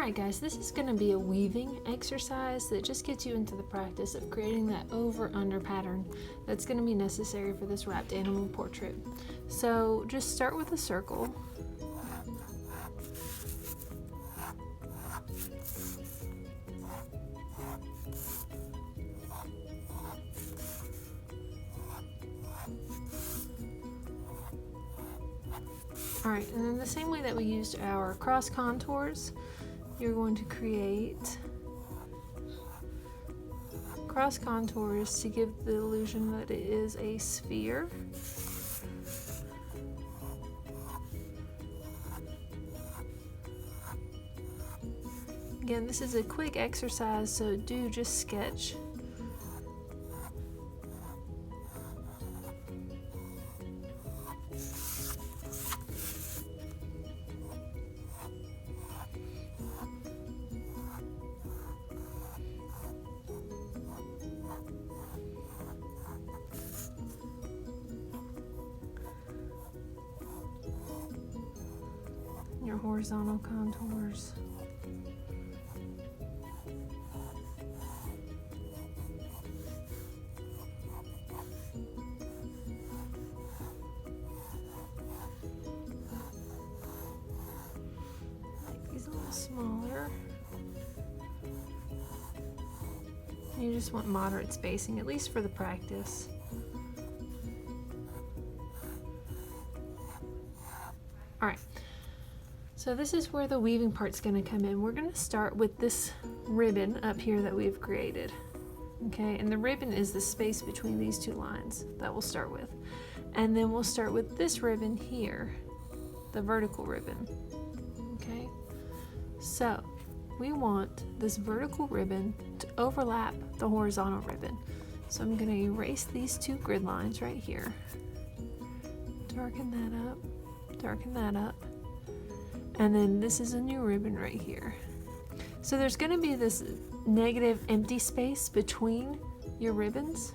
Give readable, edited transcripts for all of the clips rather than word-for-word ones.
Alright guys, this is going to be a weaving exercise that just gets you into the practice of creating that over-under pattern that's going to be necessary for this wrapped animal portrait. So just start with a circle. Alright, and then the same way that we used our cross contours, you're going to create cross contours to give the illusion that it is a sphere. Again, this is a quick exercise, so do just sketch. Your horizontal contours. Make these a little smaller. You just want moderate spacing, at least for the practice. All right. So this is where the weaving part's going to come in. We're going to start with this ribbon up here that we've created. Okay, and the ribbon is the space between these two lines that we'll start with. And then we'll start with this ribbon here, the vertical ribbon. Okay, so we want this vertical ribbon to overlap the horizontal ribbon. So I'm going to erase these two grid lines right here. Darken that up, darken that up. And then this is a new ribbon right here. So there's going to be this negative empty space between your ribbons.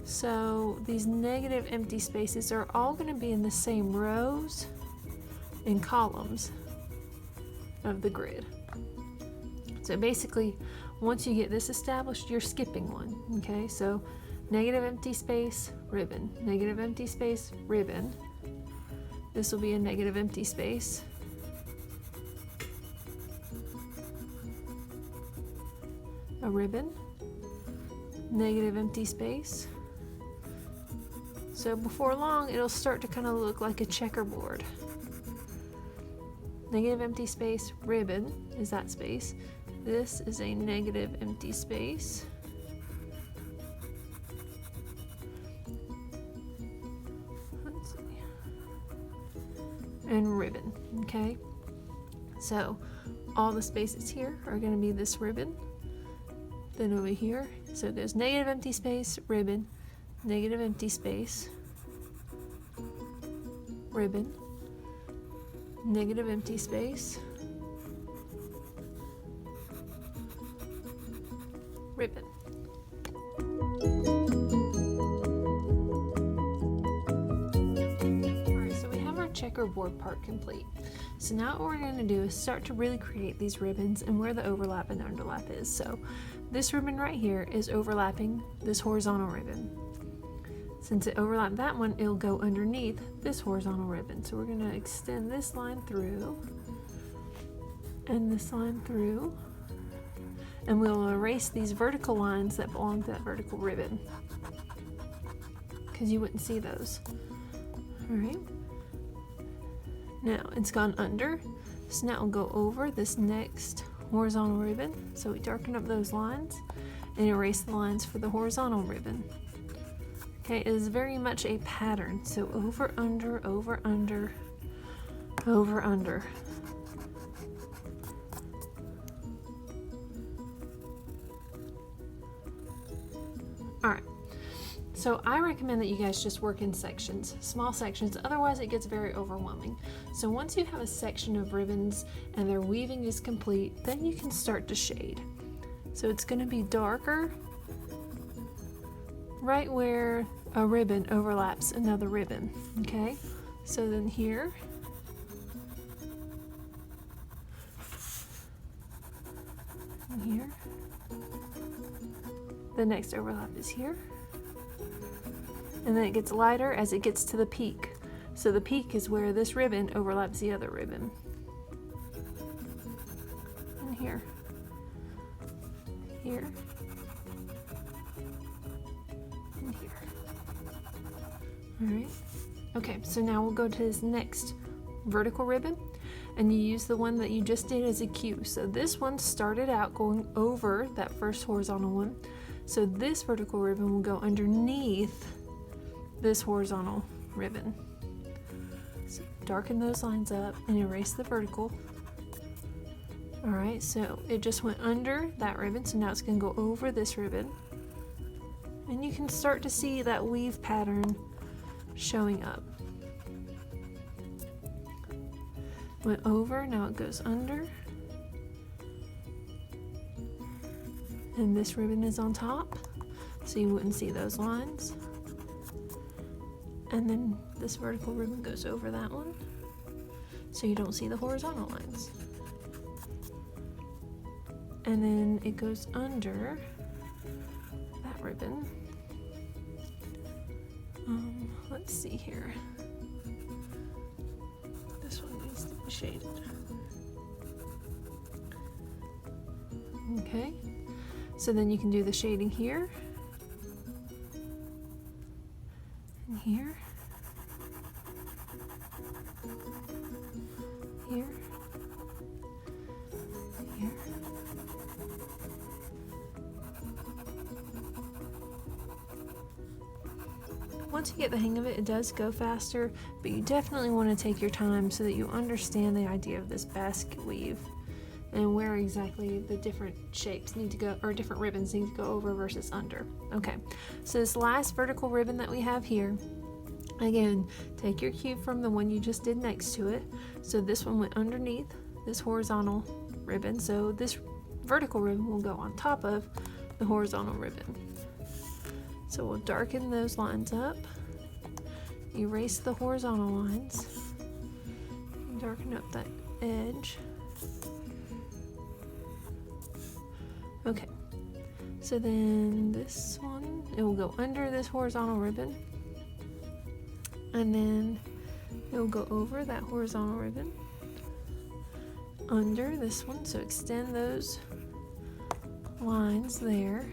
So these negative empty spaces are all going to be in the same rows and columns of the grid. So basically, once you get this established, you're skipping one. Okay, so negative empty space, ribbon, negative empty space, ribbon. This will be a negative empty space. A ribbon, negative empty space. So before long, it'll start to kind of look like a checkerboard. Negative empty space, ribbon is that space. This is a negative empty space. And ribbon. Okay, so all the spaces here are going to be this ribbon. Then over here, so there's negative empty space, ribbon, negative empty space, ribbon, negative empty space, ribbon. Checkerboard part complete. So now what we're going to do is start to really create these ribbons and where the overlap and underlap is. So this ribbon right here is overlapping this horizontal ribbon. Since it overlapped that one, it'll go underneath this horizontal ribbon. So we're going to extend this line through and this line through, and we'll erase these vertical lines that belong to that vertical ribbon because you wouldn't see those. All right. Now it's gone under, so now we'll go over this next horizontal ribbon. So we darken up those lines and erase the lines for the horizontal ribbon. Okay, it is very much a pattern. So over, under, over, under, over, under. All right. So I recommend that you guys just work in sections, small sections, otherwise it gets very overwhelming. So once you have a section of ribbons and their weaving is complete, then you can start to shade. So it's going to be darker right where a ribbon overlaps another ribbon, okay? So then here, here. The next overlap is here. And then it gets lighter as it gets to the peak. So the peak is where this ribbon overlaps the other ribbon. And here. Here. And here. Alright. Okay, so now we'll go to this next vertical ribbon, and you use the one that you just did as a cue. So this one started out going over that first horizontal one. So this vertical ribbon will go underneath this horizontal ribbon. So darken those lines up and erase the vertical. Alright, so it just went under that ribbon, so now it's going to go over this ribbon. And you can start to see that weave pattern showing up. Went over, now it goes under. And this ribbon is on top, so you wouldn't see those lines. And then this vertical ribbon goes over that one, so you don't see the horizontal lines. And then it goes under that ribbon. Let's see here. This one needs to be shaded. Okay, so then you can do the shading here and here, here, here. Once you get the hang of it, it does go faster, but you definitely want to take your time so that you understand the idea of this basket weave and where exactly the different shapes need to go, or different ribbons need to go over versus under. Okay, so this last vertical ribbon that we have here, again, take your cue from the one you just did next to it. So this one went underneath this horizontal ribbon, so this vertical ribbon will go on top of the horizontal ribbon. So we'll darken those lines up, erase the horizontal lines, and darken up that edge. Okay, so then this one, it will go under this horizontal ribbon, and then it will go over that horizontal ribbon, under this one, so extend those lines there.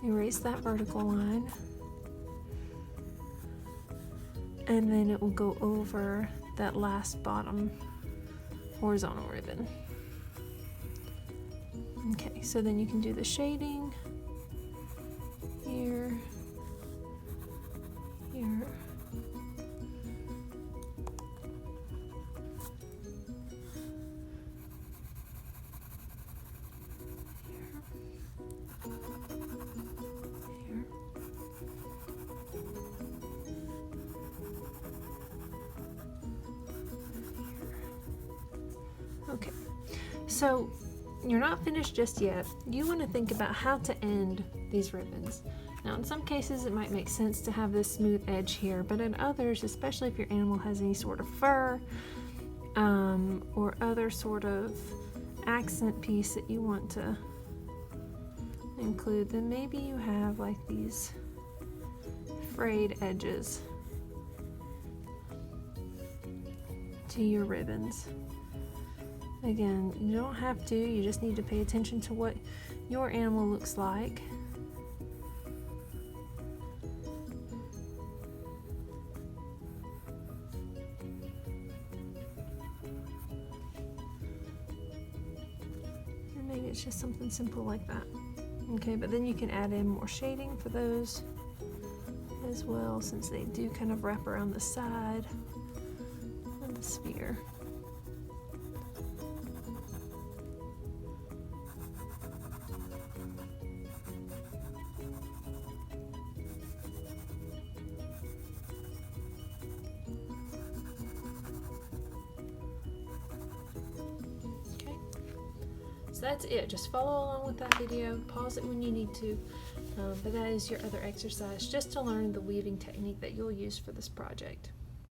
Erase that vertical line, and then it will go over that last bottom horizontal ribbon. Okay, so then you can do the shading here, here, okay, so you're not finished just yet. You want to think about how to end these ribbons. Now, in some cases, it might make sense to have this smooth edge here, but in others, especially if your animal has any sort of fur or other sort of accent piece that you want to include, then maybe you have like these frayed edges to your ribbons. Again, you don't have to, you just need to pay attention to what your animal looks like. And maybe it's just something simple like that. Okay, but then you can add in more shading for those as well, since they do kind of wrap around the side of the sphere. So that's it. Just follow along with that video. Pause it when you need to. But that is your other exercise, just to learn the weaving technique that you'll use for this project.